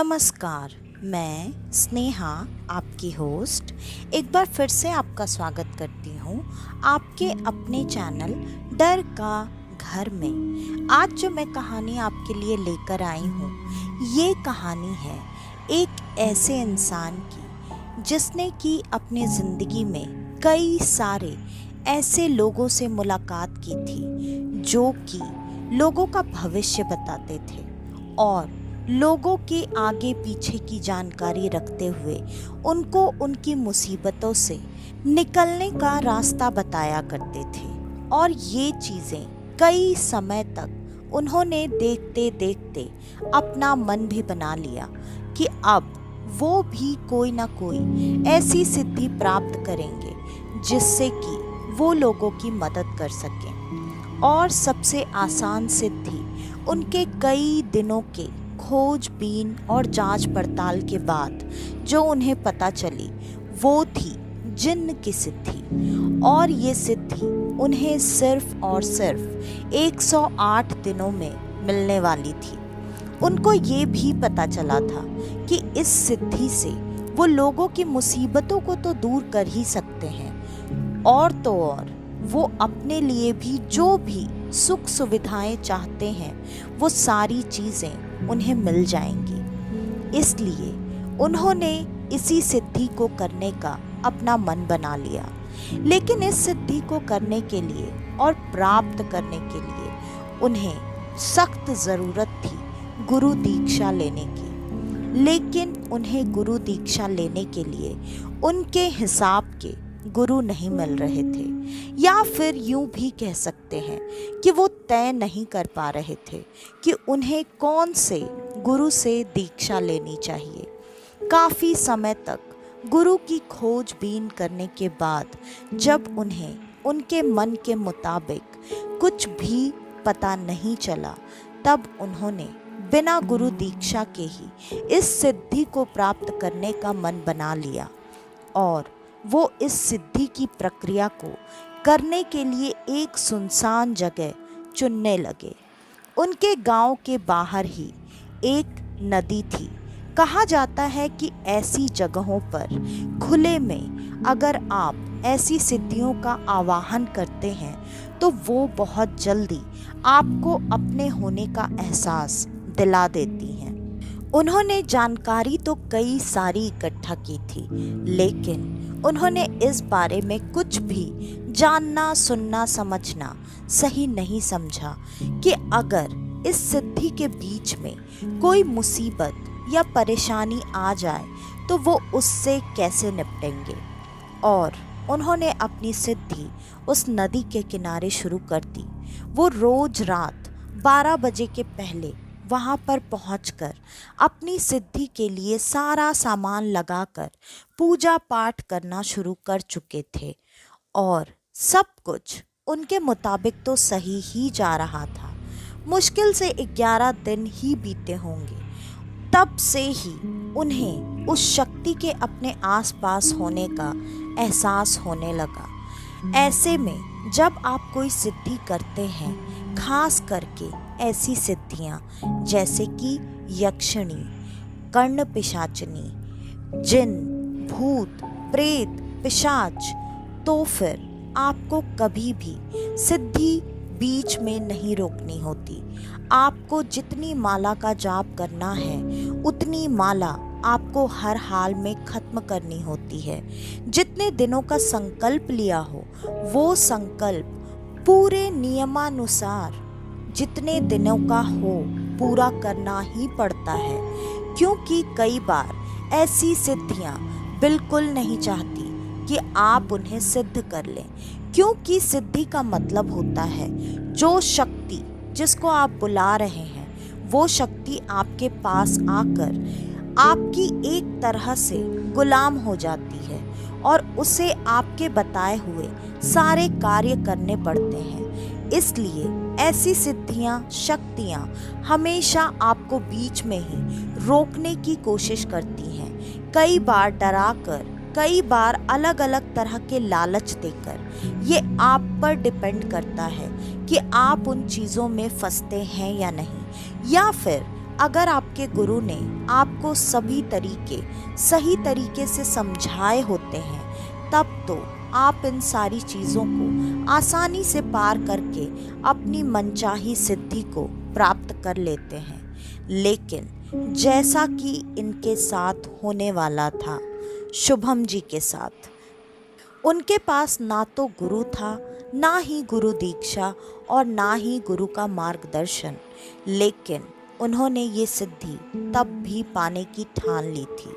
नमस्कार। मैं स्नेहा, आपकी होस्ट, एक बार फिर से आपका स्वागत करती हूँ आपके अपने चैनल डर का घर में। आज जो मैं कहानी आपके लिए लेकर आई हूँ, ये कहानी है एक ऐसे इंसान की जिसने की अपनी ज़िंदगी में कई सारे ऐसे लोगों से मुलाकात की थी जो कि लोगों का भविष्य बताते थे और लोगों के आगे पीछे की जानकारी रखते हुए उनको उनकी मुसीबतों से निकलने का रास्ता बताया करते थे। और ये चीज़ें कई समय तक उन्होंने देखते देखते अपना मन भी बना लिया कि अब वो भी कोई ना कोई ऐसी सिद्धि प्राप्त करेंगे जिससे कि वो लोगों की मदद कर सकें। और सबसे आसान सिद्धि उनके कई दिनों के खोजबीन और जांच पड़ताल के बाद जो उन्हें पता चली वो थी जिन्न की सिद्धि। और ये सिद्धि उन्हें सिर्फ और सिर्फ 108 दिनों में मिलने वाली थी। उनको ये भी पता चला था कि इस सिद्धि से वो लोगों की मुसीबतों को तो दूर कर ही सकते हैं और तो और वो अपने लिए भी जो भी सुख सुविधाएं चाहते हैं वो सारी चीज़ें उन्हें मिल जाएंगी। इसलिए उन्होंने इसी सिद्धि को करने का अपना मन बना लिया। लेकिन इस सिद्धि को करने के लिए और प्राप्त करने के लिए उन्हें सख्त ज़रूरत थी गुरु दीक्षा लेने की। लेकिन उन्हें गुरु दीक्षा लेने के लिए उनके हिसाब के गुरु नहीं मिल रहे थे, या फिर यूं भी कह सकते हैं कि वो तय नहीं कर पा रहे थे कि उन्हें कौन से गुरु से दीक्षा लेनी चाहिए। काफ़ी समय तक गुरु की खोजबीन करने के बाद जब उन्हें उनके मन के मुताबिक कुछ भी पता नहीं चला, तब उन्होंने बिना गुरु दीक्षा के ही इस सिद्धि को प्राप्त करने का मन बना लिया और वो इस सिद्धि की प्रक्रिया को करने के लिए एक सुनसान जगह चुनने लगे। उनके गांव के बाहर ही एक नदी थी। कहा जाता है कि ऐसी जगहों पर खुले में अगर आप ऐसी सिद्धियों का आवाहन करते हैं तो वो बहुत जल्दी आपको अपने होने का एहसास दिला देती हैं। उन्होंने जानकारी तो कई सारी इकट्ठा की थी, लेकिन उन्होंने इस बारे में कुछ भी जानना, सुनना, समझना सही नहीं समझा कि अगर इस सिद्धि के बीच में कोई मुसीबत या परेशानी आ जाए तो वो उससे कैसे निपटेंगे। और उन्होंने अपनी सिद्धि उस नदी के किनारे शुरू कर दी। वो रोज रात 12 बजे के पहले वहाँ पर पहुँचकर अपनी सिद्धि के लिए सारा सामान लगाकर पूजा पाठ करना शुरू कर चुके थे और सब कुछ उनके मुताबिक तो सही ही जा रहा था। मुश्किल से 11 दिन ही बीते होंगे, तब से ही उन्हें उस शक्ति के अपने आसपास होने का एहसास होने लगा। ऐसे में जब आप कोई सिद्धि करते हैं, खास करके ऐसी सिद्धियां जैसे कि यक्षिणी, कर्ण पिशाचिनी, जिन, भूत, प्रेत, पिशाच, तो फिर आपको कभी भी सिद्धि बीच में नहीं रोकनी होती। आपको जितनी माला का जाप करना है उतनी माला आपको हर हाल में खत्म करनी होती है। जितने दिनों का संकल्प लिया हो वो संकल्प पूरे नियमानुसार जितने दिनों का हो पूरा करना ही पड़ता है, क्योंकि कई बार ऐसी सिद्धियां बिल्कुल नहीं चाहती कि आप उन्हें सिद्ध कर लें, क्योंकि सिद्धि का मतलब होता है जो शक्ति जिसको आप बुला रहे हैं वो शक्ति आपके पास आकर आपकी एक तरह से गुलाम हो जाती है और उसे आपके बताए हुए सारे कार्य करने पड़ते हैं। इसलिए ऐसी सिद्धियां, शक्तियां हमेशा आपको बीच में ही रोकने की कोशिश करती हैं, कई बार डराकर, कई बार अलग अलग तरह के लालच देकर। ये आप पर डिपेंड करता है कि आप उन चीज़ों में फंसते हैं या नहीं, या फिर अगर आपके गुरु ने आपको सभी तरीके सही तरीके से समझाए होते हैं तब तो आप इन सारी चीज़ों को आसानी से पार करके अपनी मनचाही सिद्धि को प्राप्त कर लेते हैं। लेकिन जैसा कि इनके साथ होने वाला था शुभम जी के साथ, उनके पास ना तो गुरु था, ना ही गुरु दीक्षा और ना ही गुरु का मार्गदर्शन, लेकिन उन्होंने ये सिद्धि तब भी पाने की ठान ली थी।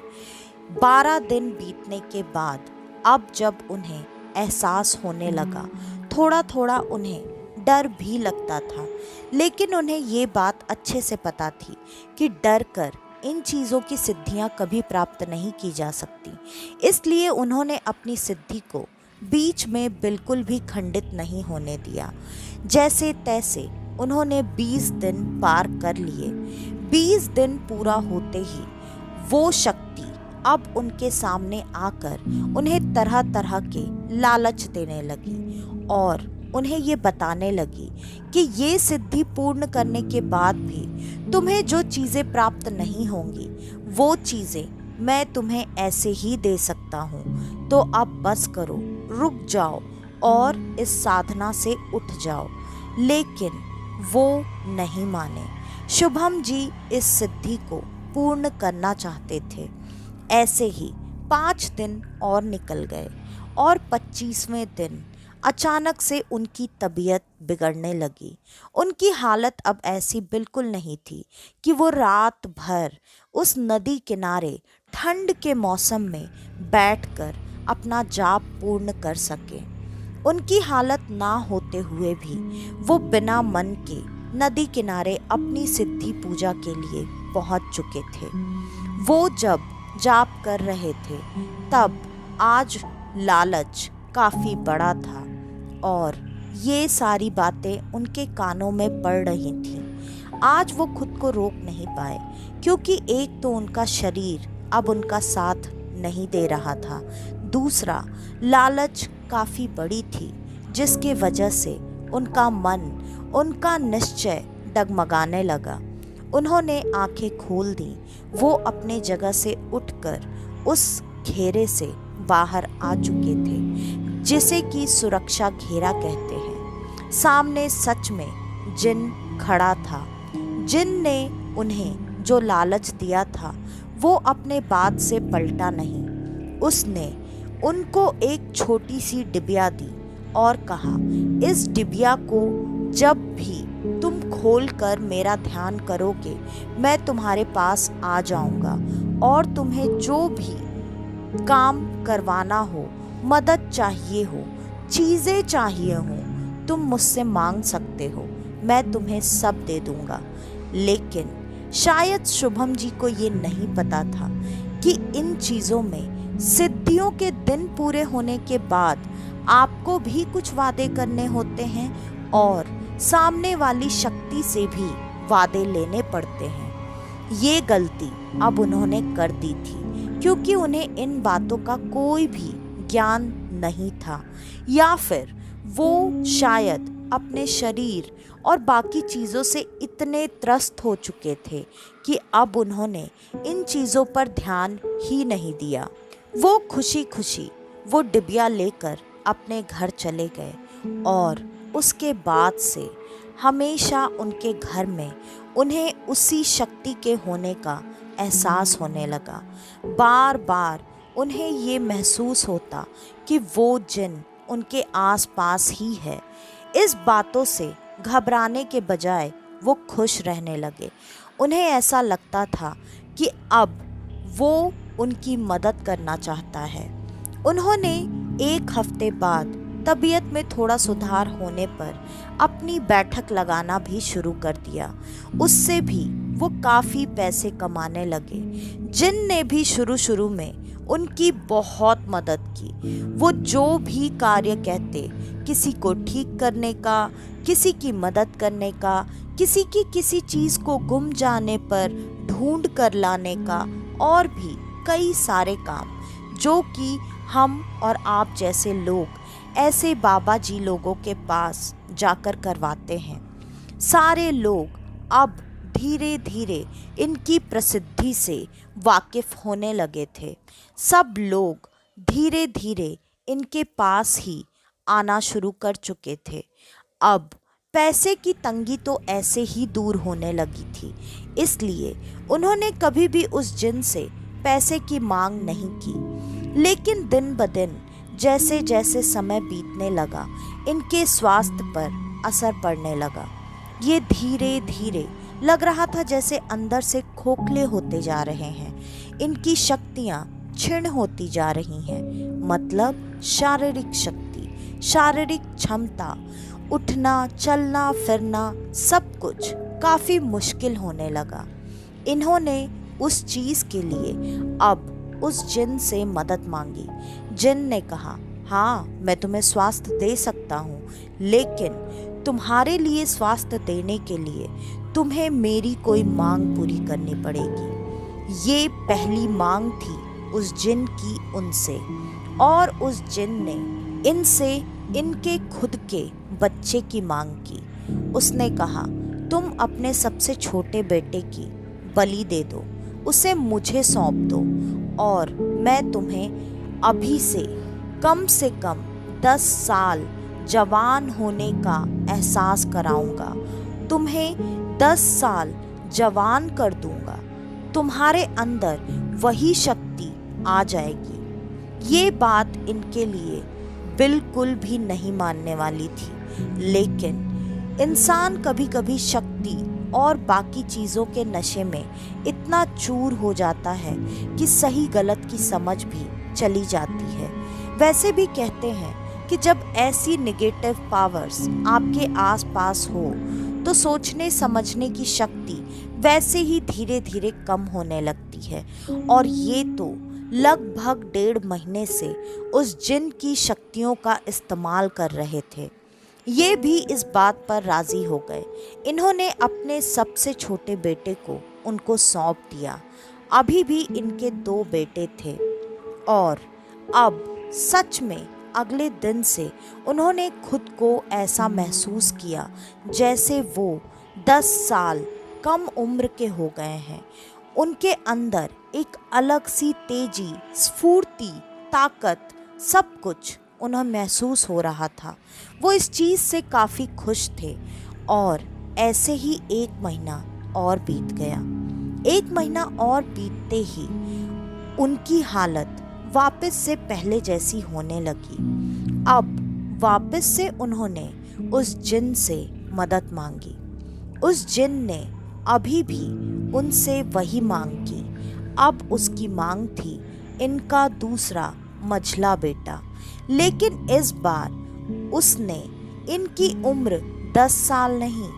12 दिन बीतने के बाद अब जब उन्हें एहसास होने लगा, थोड़ा थोड़ा उन्हें डर भी लगता था, लेकिन उन्हें ये बात अच्छे से पता थी कि डर कर इन चीज़ों की सिद्धियां कभी प्राप्त नहीं की जा सकती। इसलिए उन्होंने अपनी सिद्धि को बीच में बिल्कुल भी खंडित नहीं होने दिया। जैसे तैसे उन्होंने 20 दिन पार कर लिए। 20 दिन पूरा होते ही वो शक्ति अब उनके सामने आकर उन्हें तरह तरह के लालच देने लगी और उन्हें ये बताने लगी कि ये सिद्धि पूर्ण करने के बाद भी तुम्हें जो चीज़ें प्राप्त नहीं होंगी वो चीज़ें मैं तुम्हें ऐसे ही दे सकता हूँ। तो अब बस करो, रुक जाओ और इस साधना से उठ जाओ। लेकिन वो नहीं माने। शुभम जी इस सिद्धि को पूर्ण करना चाहते थे। ऐसे ही 5 दिन और निकल गए और 25वें दिन अचानक से उनकी तबीयत बिगड़ने लगी। उनकी हालत अब ऐसी बिल्कुल नहीं थी कि वो रात भर उस नदी किनारे ठंड के मौसम में बैठकर अपना जाप पूर्ण कर सके। उनकी हालत ना होते हुए भी वो बिना मन के नदी किनारे अपनी सिद्धि पूजा के लिए पहुंच चुके थे। वो जब जाप कर रहे थे तब आज लालच काफ़ी बड़ा था और ये सारी बातें उनके कानों में पड़ रही थीं। आज वो खुद को रोक नहीं पाए क्योंकि एक तो उनका शरीर अब उनका साथ नहीं दे रहा था, दूसरा लालच काफ़ी बड़ी थी जिसके वजह से उनका मन, उनका निश्चय डगमगाने लगा। उन्होंने आंखें खोल दी। वो अपने जगह से उठकर उस घेरे से बाहर आ चुके थे जिसे कि सुरक्षा घेरा कहते हैं। सामने सच में जिन खड़ा था। जिन ने उन्हें जो लालच दिया था वो अपने बात से पलटा नहीं। उसने उनको एक छोटी सी डिबिया दी और कहा, इस डिबिया को जब भी तुम खोल कर मेरा ध्यान करोगे मैं तुम्हारे पास आ जाऊंगा और तुम्हें जो भी काम करवाना हो, मदद चाहिए हो, चीज़ें चाहिए हो, तुम मुझसे मांग सकते हो, मैं तुम्हें सब दे दूंगा। लेकिन शायद शुभम जी को ये नहीं पता था कि इन चीज़ों में सिद्धियों के दिन पूरे होने के बाद आपको भी कुछ वादे करने होते हैं और सामने वाली शक्ति से भी वादे लेने पड़ते हैं। ये गलती अब उन्होंने कर दी थी क्योंकि उन्हें इन बातों का कोई भी ज्ञान नहीं था, या फिर वो शायद अपने शरीर और बाकी चीज़ों से इतने त्रस्त हो चुके थे कि अब उन्होंने इन चीज़ों पर ध्यान ही नहीं दिया। वो खुशी खुशी वो डिबिया लेकर अपने घर चले गए और उसके बाद से हमेशा उनके घर में उन्हें उसी शक्ति के होने का एहसास होने लगा। बार बार उन्हें ये महसूस होता कि वो जिन उनके आसपास ही है। इस बातों से घबराने के बजाय वो खुश रहने लगे। उन्हें ऐसा लगता था कि अब वो उनकी मदद करना चाहता है। उन्होंने 1 हफ्ते बाद तबीयत में थोड़ा सुधार होने पर अपनी बैठक लगाना भी शुरू कर दिया। उससे भी वो काफ़ी पैसे कमाने लगे। जिन ने भी शुरू में उनकी बहुत मदद की। वो जो भी कार्य कहते, किसी को ठीक करने का, किसी की मदद करने का, किसी की किसी चीज़ को गुम जाने पर ढूंढ कर लाने का, और भी कई सारे काम जो कि हम और आप जैसे लोग ऐसे बाबा जी लोगों के पास जाकर करवाते हैं। सारे लोग अब धीरे धीरे इनकी प्रसिद्धि से वाकिफ होने लगे थे। सब लोग धीरे धीरे इनके पास ही आना शुरू कर चुके थे। अब पैसे की तंगी तो ऐसे ही दूर होने लगी थी, इसलिए उन्होंने कभी भी उस जिन से पैसे की मांग नहीं की। लेकिन दिन ब दिन जैसे जैसे समय बीतने लगा, इनके स्वास्थ्य पर असर पड़ने लगा। ये धीरे धीरे लग रहा था जैसे अंदर से खोखले होते जा रहे हैं। इनकी शक्तियाँ क्षीण होती जा रही हैं, मतलब शारीरिक शक्ति, शारीरिक क्षमता, उठना चलना फिरना सब कुछ काफ़ी मुश्किल होने लगा। इन्होंने उस चीज़ के लिए अब उस जिन से मदद मांगी। जिन ने कहा, हाँ मैं तुम्हें स्वास्थ्य दे सकता हूँ, लेकिन तुम्हारे लिए स्वास्थ्य देने के लिए तुम्हें मेरी कोई मांग पूरी करनी पड़ेगी। ये पहली मांग थी उस जिन की उनसे, और उस जिन ने इनसे इनके खुद के बच्चे की मांग की। उसने कहा, तुम अपने सबसे छोटे बेटे की बलि दे दो, उसे मुझे सौंप दो, और मैं तुम्हें अभी से कम 10 साल जवान होने का एहसास कराऊंगा। तुम्हें 10 साल जवान कर दूंगा। तुम्हारे अंदर वही शक्ति आ जाएगी। ये बात इनके लिए बिल्कुल भी नहीं मानने वाली थी, लेकिन इंसान कभी कभी शक्ति और बाकी चीज़ों के नशे में इतना चूर हो जाता है कि सही गलत की समझ भी चली जाती है। वैसे भी कहते हैं कि जब ऐसी नेगेटिव पावर्स आपके आसपास हो तो सोचने समझने की शक्ति वैसे ही धीरे धीरे कम होने लगती है। और ये तो लगभग 1.5 महीने से उस जिन की शक्तियों का इस्तेमाल कर रहे थे। ये भी इस बात पर राज़ी हो गए। इन्होंने अपने सबसे छोटे बेटे को उनको सौंप दिया। अभी भी इनके 2 बेटे थे, और अब सच में अगले दिन से उन्होंने खुद को ऐसा महसूस किया जैसे वो 10 साल कम उम्र के हो गए हैं। उनके अंदर एक अलग सी तेजी, स्फूर्ति, ताकत, सब कुछ उन्हें महसूस हो रहा था। वो इस चीज़ से काफ़ी खुश थे। और ऐसे ही 1 महीना और बीत गया। 1 महीना और बीतते ही उनकी हालत वापस से पहले जैसी होने लगी। अब वापस से उन्होंने उस जिन से मदद मांगी। उस जिन ने अभी भी उनसे वही मांग की। अब उसकी मांग थी इनका दूसरा मझला बेटा, लेकिन इस बार उसने इनकी उम्र 10 साल नहीं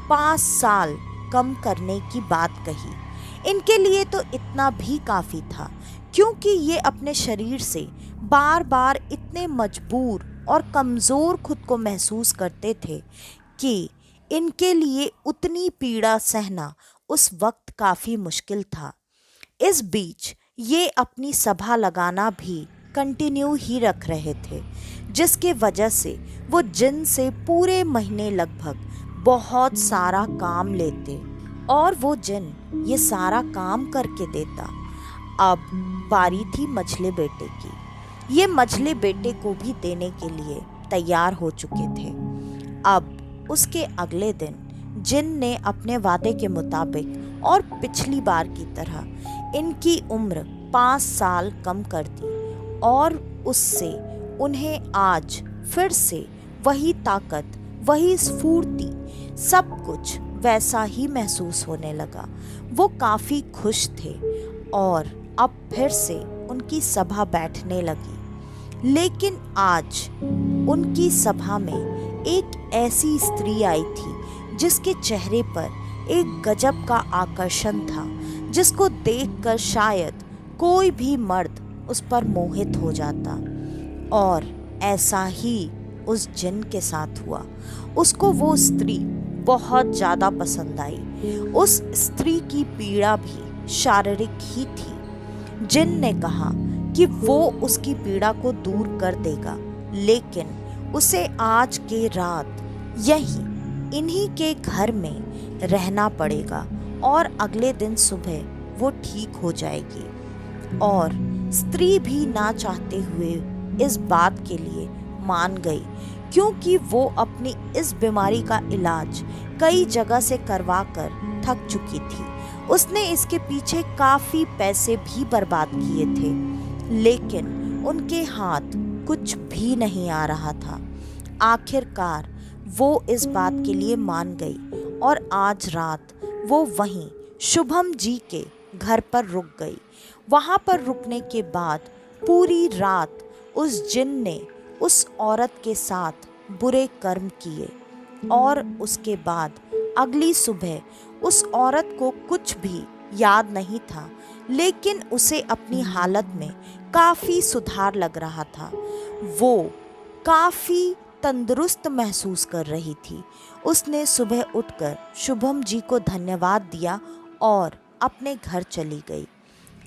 5 साल कम करने की बात कही। इनके लिए तो इतना भी काफ़ी था, क्योंकि ये अपने शरीर से बार बार इतने मजबूर और कमज़ोर खुद को महसूस करते थे कि इनके लिए उतनी पीड़ा सहना उस वक्त काफ़ी मुश्किल था। इस बीच ये अपनी सभा लगाना भी कंटिन्यू ही रख रहे थे, जिसके वजह से वो जिन से पूरे महीने लगभग बहुत सारा काम लेते, और वो जिन ये सारा काम करके देता। अब बारी थी मझले बेटे की। ये मझले बेटे को भी देने के लिए तैयार हो चुके थे। अब उसके अगले दिन जिन ने अपने वादे के मुताबिक और पिछली बार की तरह इनकी उम्र 5 साल कम कर दी, और उससे उन्हें आज फिर से वही ताकत, वही स्फूर्ति, सब कुछ वैसा ही महसूस होने लगा। वो काफ़ी खुश थे और अब फिर से उनकी सभा बैठने लगी। लेकिन आज उनकी सभा में एक ऐसी स्त्री आई थी जिसके चेहरे पर एक गजब का आकर्षण था, जिसको देखकर शायद कोई भी मर्द उस पर मोहित हो जाता। और ऐसा ही उस जिन के साथ हुआ। उसको वो स्त्री बहुत ज़्यादा पसंद आई। उस स्त्री की पीड़ा भी शारीरिक ही थी। जिन ने कहा कि वो उसकी पीड़ा को दूर कर देगा, लेकिन उसे आज के रात यहीं इन्हीं के घर में रहना पड़ेगा और अगले दिन सुबह वो ठीक हो जाएगी। और स्त्री भी ना चाहते हुए इस बात के लिए मान गई, क्योंकि वो अपनी इस बीमारी का इलाज कई जगह से करवा कर थक चुकी थी। उसने इसके पीछे काफी पैसे भी बर्बाद किए थे, लेकिन उनके हाथ कुछ भी नहीं आ रहा था। आखिरकार वो इस बात के लिए मान गई और आज रात वो वहीं शुभम जी के घर पर रुक गई। वहां पर रुकने के बाद पूरी रात उस जिन ने उस औरत के साथ बुरे कर्म किए और उसके बाद अगली सुबह उस औरत को कुछ भी याद नहीं था, लेकिन उसे अपनी हालत में काफ़ी सुधार लग रहा था। वो काफ़ी तंदुरुस्त महसूस कर रही थी। उसने सुबह उठकर शुभम जी को धन्यवाद दिया और अपने घर चली गई।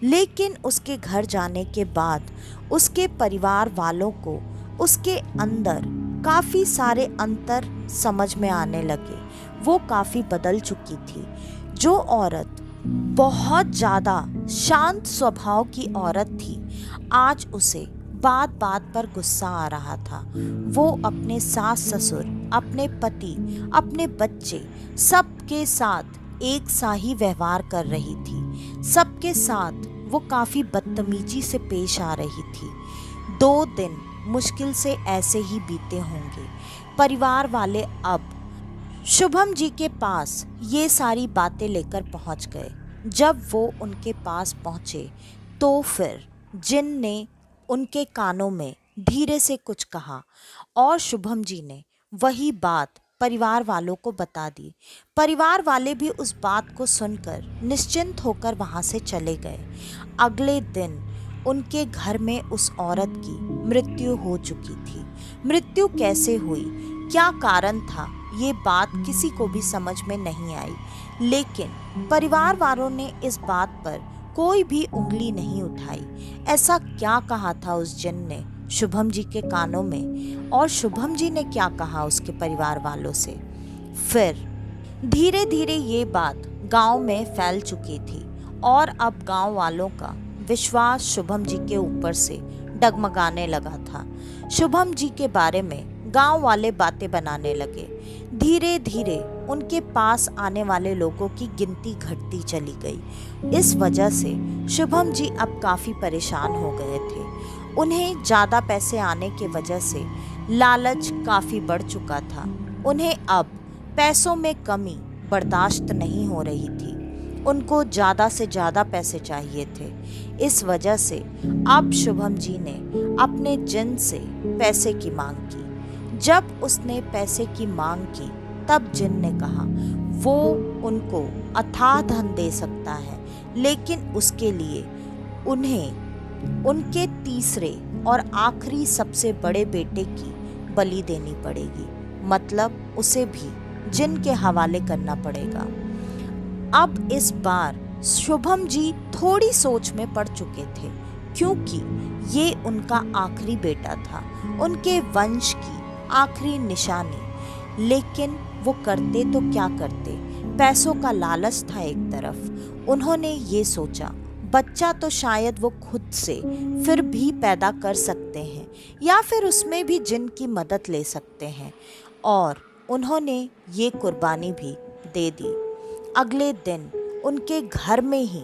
लेकिन उसके घर जाने के बाद उसके परिवार वालों को उसके अंदर काफ़ी सारे अंतर समझ में आने लगे। वो काफ़ी बदल चुकी थी। जो औरत बहुत ज़्यादा शांत स्वभाव की औरत थी, आज उसे बात बात पर गुस्सा आ रहा था। वो अपने सास ससुर, अपने पति, अपने बच्चे सबके साथ एक सा ही व्यवहार कर रही थी। सबके साथ वो काफ़ी बदतमीजी से पेश आ रही थी। 2 दिन मुश्किल से ऐसे ही बीते होंगे। परिवार वाले अब शुभम जी के पास ये सारी बातें लेकर पहुंच गए। जब वो उनके पास पहुंचे तो फिर जिन ने उनके कानों में धीरे से कुछ कहा और शुभम जी ने वही बात परिवार वालों को बता दी। परिवार वाले भी उस बात को सुनकर निश्चिंत होकर वहां से चले गए। अगले दिन उनके घर में उस औरत की मृत्यु हो चुकी थी। मृत्यु कैसे हुई, क्या कारण था, ये बात किसी को भी समझ में नहीं आई। लेकिन परिवार वालों ने इस बात पर कोई भी उंगली नहीं उठाई। ऐसा क्या कहा था उस जिन ने शुभम जी के कानों में, और शुभम जी ने क्या कहा उसके परिवार वालों से। फिर धीरे धीरे ये बात गांव में फैल चुकी थी और अब गांव वालों का विश्वास शुभम जी के ऊपर से डगमगाने लगा था। शुभम जी के बारे में गांव वाले बातें बनाने लगे। धीरे धीरे उनके पास आने वाले लोगों की गिनती घटती चली गई। इस वजह से शुभम जी अब काफ़ी परेशान हो गए थे। उन्हें ज़्यादा पैसे आने की वजह से लालच काफ़ी बढ़ चुका था। उन्हें अब पैसों में कमी बर्दाश्त नहीं हो रही थी। उनको ज़्यादा से ज़्यादा पैसे चाहिए थे। इस वजह से अब शुभम जी ने अपने जिन से पैसे की मांग की। जब उसने पैसे की मांग की तब जिन ने कहा वो उनको अथाह धन दे सकता है, लेकिन उसके लिए उन्हें उनके तीसरे और आखिरी सबसे बड़े बेटे की बलि देनी पड़ेगी। मतलब उसे भी जिन के हवाले करना पड़ेगा। अब इस बार शुभम जी थोड़ी सोच में पड़ चुके थे, क्योंकि ये उनका आखिरी बेटा था, उनके वंश की आखिरी निशानी। लेकिन वो करते तो क्या करते, पैसों का लालच था एक तरफ। उन्होंने ये सोचा बच्चा तो शायद वो खुद से फिर भी पैदा कर सकते हैं या फिर उसमें भी जिन की मदद ले सकते हैं, और उन्होंने ये कुर्बानी भी दे दी। अगले दिन उनके घर में ही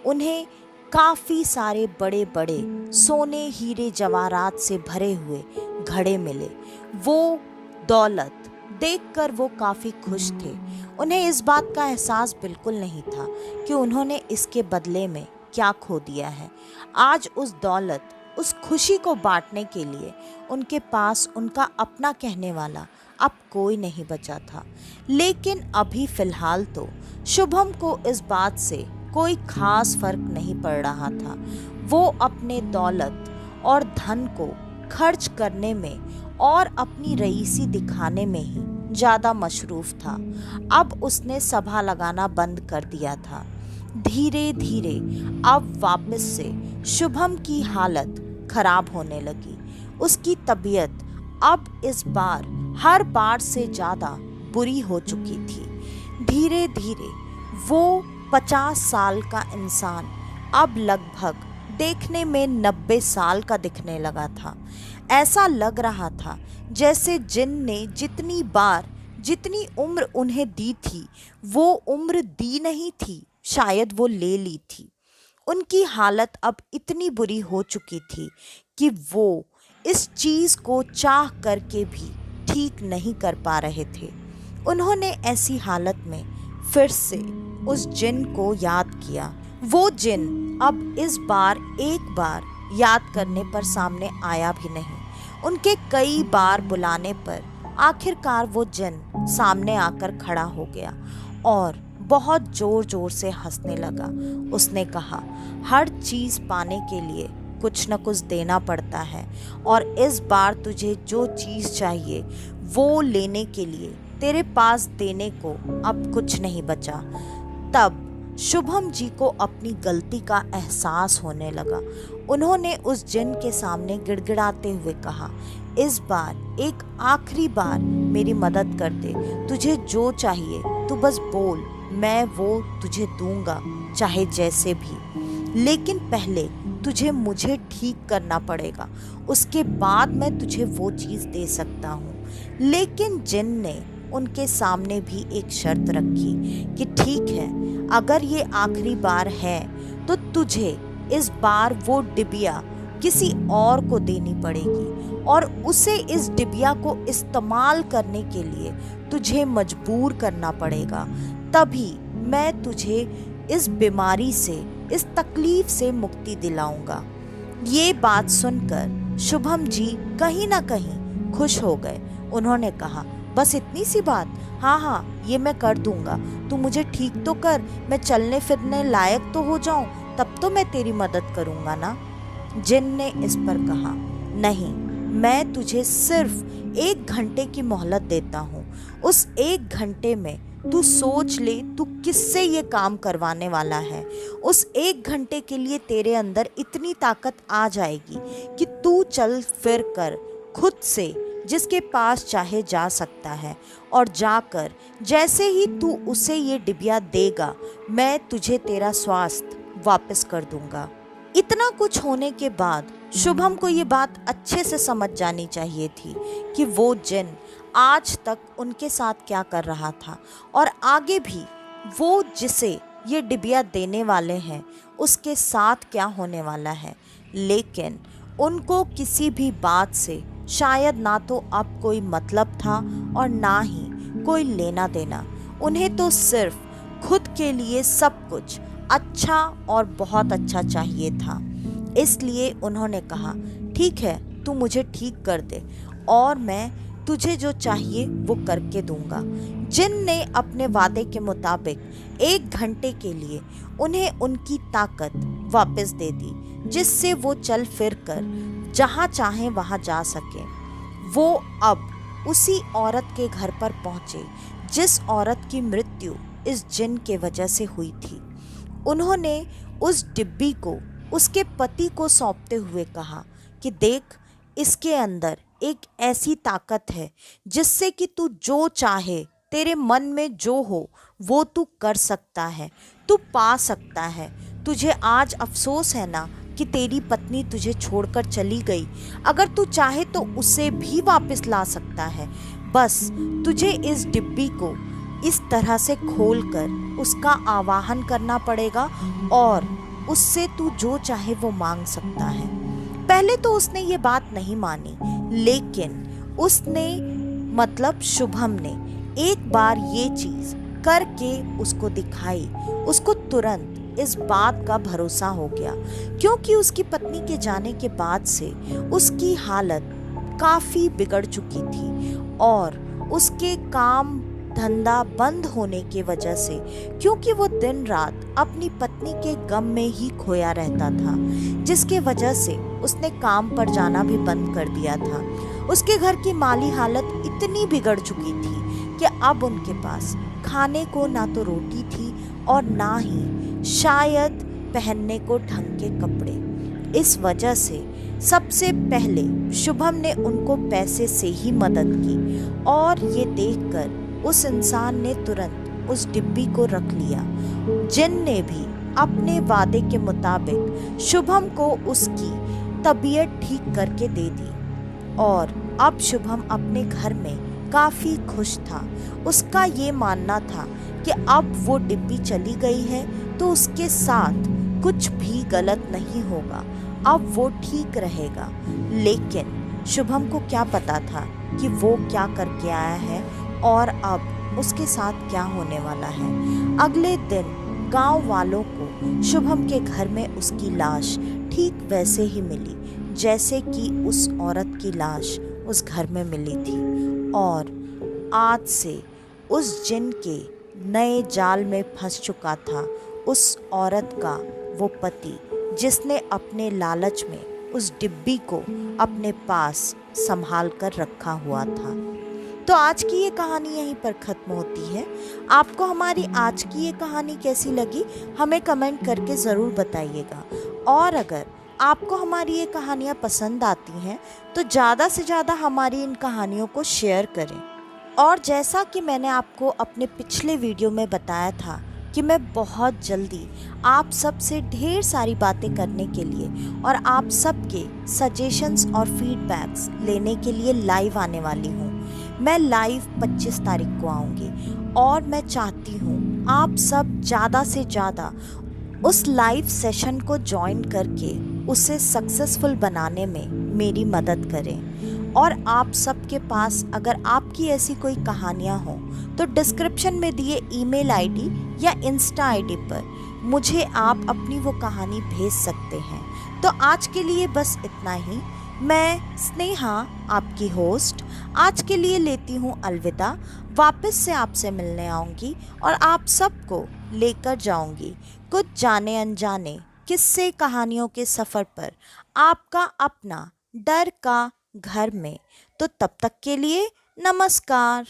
उन्हें काफ़ी सारे बड़े बड़े सोने हीरे जवाहरात से भरे हुए घड़े मिले। वो दौलत देखकर वो काफ़ी खुश थे। उन्हें इस बात का एहसास बिल्कुल नहीं था कि उन्होंने इसके बदले में क्या खो दिया है। आज उस दौलत, उस खुशी को बांटने के लिए उनके पास उनका अपना कहने वाला अब कोई नहीं बचा था। लेकिन अभी फ़िलहाल तो शुभम को इस बात से कोई खास फर्क नहीं पड़ रहा था। वो अपने दौलत और धन को खर्च करने में और अपनी रईसी दिखाने में ही ज़्यादा मशरूफ़ था। अब उसने सभा लगाना बंद कर दिया था। धीरे धीरे अब वापस से शुभम की हालत खराब होने लगी। उसकी तबीयत अब इस बार हर बार से ज़्यादा बुरी हो चुकी थी। धीरे धीरे वो 50 साल का इंसान अब लगभग देखने में 90 साल का दिखने लगा था। ऐसा लग रहा था जैसे जिन ने जितनी उम्र उन्हें दी थी वो उम्र दी नहीं थी, शायद वो ले ली थी। उनकी हालत अब इतनी बुरी हो चुकी थी कि वो इस चीज को चाह करके भी ठीक नहीं कर पा रहे थे। उन्होंने ऐसी हालत में फिर से उस जिन को याद किया। वो जिन अब इस बार एक बार याद करने पर सामने आया भी नहीं। उनके कई बार बुलाने पर आखिरकार वो जिन सामने आकर खड़ा हो गया और बहुत जोर जोर से हंसने लगा। उसने कहा, हर चीज पाने के लिए कुछ न कुछ देना पड़ता है और इस बार तुझे जो चीज चाहिए वो लेने के लिए तेरे पास देने को अब कुछ नहीं बचा। तब शुभम जी को अपनी गलती का एहसास होने लगा। उन्होंने उस जिन के सामने गिड़गिड़ाते हुए कहा, इस बार एक आखिरी बार मेरी मदद कर दे। तुझे जो चाहिए तू बस बोल, मैं वो तुझे दूंगा, चाहे जैसे भी। लेकिन पहले तुझे मुझे ठीक करना पड़ेगा, उसके बाद मैं तुझे वो चीज़ दे सकता हूँ। लेकिन जिन ने उनके सामने भी एक शर्त रखी कि ठीक है, अगर ये आखिरी बार है तो तुझे इस बार वो डिबिया किसी और को देनी पड़ेगी और उसे इस डिबिया को इस्तेमाल करने के लिए तुझे मजबूर करना पड़ेगा। तभी मैं तुझे इस बीमारी से, इस तकलीफ से मुक्ति दिलाऊंगा। ये बात सुनकर शुभम जी कहीं ना कहीं खुश हो गए। उन्होंने कहा, बस इतनी सी बात? हाँ, ये मैं कर दूंगा। तू मुझे ठीक तो कर, मैं चलने फिरने लायक तो हो जाऊं, तब तो मैं तेरी मदद करूंगा ना। जिन ने इस पर कहा, नहीं, मैं तुझे सिर्फ 1 घंटे की मोहलत देता हूँ। उस 1 घंटे में तू सोच ले तू किससे ये काम करवाने वाला है। उस 1 घंटे के लिए तेरे अंदर इतनी ताकत आ जाएगी कि तू चल फिर कर खुद से जिसके पास चाहे जा सकता है और जाकर जैसे ही तू उसे ये डिबिया देगा, मैं तुझे तेरा स्वास्थ्य वापस कर दूंगा। इतना कुछ होने के बाद शुभम को ये बात अच्छे से समझ जानी चाहिए थी कि वो जिन आज तक उनके साथ क्या कर रहा था और आगे भी वो जिसे ये डिबिया देने वाले हैं उसके साथ क्या होने वाला है। लेकिन उनको किसी भी बात से शायद ना तो अब कोई मतलब था और ना ही कोई लेना देना। उन्हें तो सिर्फ खुद के लिए सब कुछ अच्छा और बहुत अच्छा चाहिए था। इसलिए उन्होंने कहा, ठीक है, तू मुझे ठीक कर दे और मैं तुझे जो चाहिए वो करके दूंगा। जिन ने अपने वादे के मुताबिक 1 घंटे के लिए उन्हें उनकी ताकत वापस दे दी, जिससे वो चल फिर कर जहाँ चाहें वहाँ जा सके। वो अब उसी औरत के घर पर पहुँचे जिस औरत की मृत्यु इस जिन के वजह से हुई थी। उन्होंने उस डिब्बी को उसके पति को सौंपते हुए कहा कि देख, इसके अंदर एक ऐसी ताकत है जिससे कि तू जो चाहे, तेरे मन में जो हो वो तू कर सकता है, तू पा सकता है। तुझे आज अफसोस है ना कि तेरी पत्नी तुझे छोड़कर चली गई। अगर तू चाहे तो उसे भी वापस ला सकता है। बस तुझे इस डिब्बी को इस तरह से खोलकर उसका आवाहन करना पड़ेगा और उससे तू जो चाहे वो मांग सकता है। पहले तो उसने ये बात नहीं मानी, लेकिन उसने मतलब शुभम ने एक बार ये चीज करके उसको दिखाई। उसको तुरंत इस बात का भरोसा हो गया, क्योंकि उसकी पत्नी के जाने के बाद से उसकी हालत काफी बिगड़ चुकी थी और उसके काम धंधा बंद होने की वजह से, क्योंकि वो दिन रात अपनी पत्नी के गम में ही खोया रहता था, जिसके वजह से उसने काम पर जाना भी बंद कर दिया था। उसके घर की माली हालत इतनी बिगड़ चुकी थी कि अब उनके पास खाने को ना तो रोटी थी और ना ही शायद पहनने को ढंग के कपड़े। इस वजह से सबसे पहले शुभम ने उनको पैसे से ही मदद की और ये देखकर उस इंसान ने तुरंत उस डिब्बी को रख लिया। जिन ने भी अपने वादे के मुताबिक शुभम को उसकी तबीयत ठीक करके दे दी और अब शुभम अपने घर में काफ़ी खुश था। उसका ये मानना था कि अब वो डिब्बी चली गई है तो उसके साथ कुछ भी गलत नहीं होगा, अब वो ठीक रहेगा। लेकिन शुभम को क्या पता था कि वो क्या करके आया है और अब उसके साथ क्या होने वाला है। अगले दिन गांव वालों को शुभम के घर में उसकी लाश ठीक वैसे ही मिली जैसे कि उस औरत की लाश उस घर में मिली थी। और आज से उस जिन के नए जाल में फंस चुका था उस औरत का वो पति, जिसने अपने लालच में उस डिब्बी को अपने पास संभाल कर रखा हुआ था। तो आज की ये कहानी यहीं पर ख़त्म होती है। आपको हमारी आज की ये कहानी कैसी लगी हमें कमेंट करके ज़रूर बताइएगा। और अगर आपको हमारी ये कहानियाँ पसंद आती हैं तो ज़्यादा से ज़्यादा हमारी इन कहानियों को शेयर करें। और जैसा कि मैंने आपको अपने पिछले वीडियो में बताया था कि मैं बहुत जल्दी आप सब से ढेर सारी बातें करने के लिए और आप सबके सजेशंस और फीडबैक्स लेने के लिए लाइव आने वाली हूँ। मैं लाइव 25 तारीख को आऊँगी और मैं चाहती हूँ आप सब ज़्यादा से ज़्यादा उस लाइव सेशन को ज्वाइन करके उसे सक्सेसफुल बनाने में मेरी मदद करें। और आप सबके पास अगर आपकी ऐसी कोई कहानियाँ हों तो डिस्क्रिप्शन में दिए ईमेल आईडी या इंस्टा आईडी पर मुझे आप अपनी वो कहानी भेज सकते हैं। तो आज के लिए बस इतना ही। मैं स्नेहा आपकी होस्ट आज के लिए लेती हूँ अलविदा। वापस से आपसे मिलने आऊँगी और आप सबको लेकर जाऊँगी कुछ जाने अनजाने किस्से कहानियों के सफ़र पर, आपका अपना डर का घर में। तो तब तक के लिए नमस्कार।